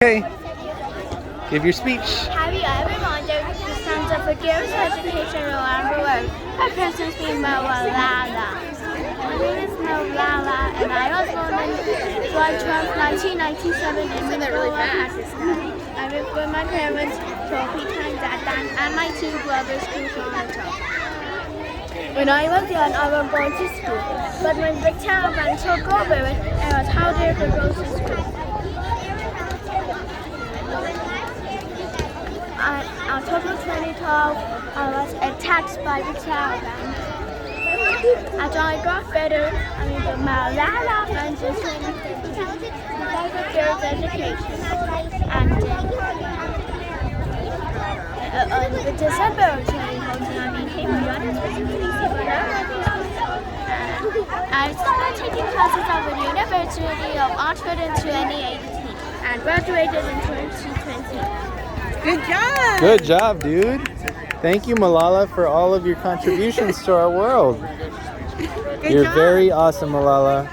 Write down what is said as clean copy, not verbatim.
Okay. Give your speech. Have you ever wondered the sounds of rigorous education around the world? My person's name is Malala. My name is Malala, and I was born on July 12, 1997 in Minnesota, Pakistan. I lived with my parents, Sophie Tanzatan, and my two brothers, Toronto. When I was young, I was going to school, but when the Taliban took over it, I was harder to go to school. On October 2012, I was attacked by the Taliban. After I got better, I mean the Malala Foundation because of girls' education. And in December of 2014, I became a young I started taking classes at the University of Oxford in 2018 and graduated in 2020. Good job. Good job, dude. Thank you, Malala, for all of your contributions to our world. Good You're job. very awesome, Malala.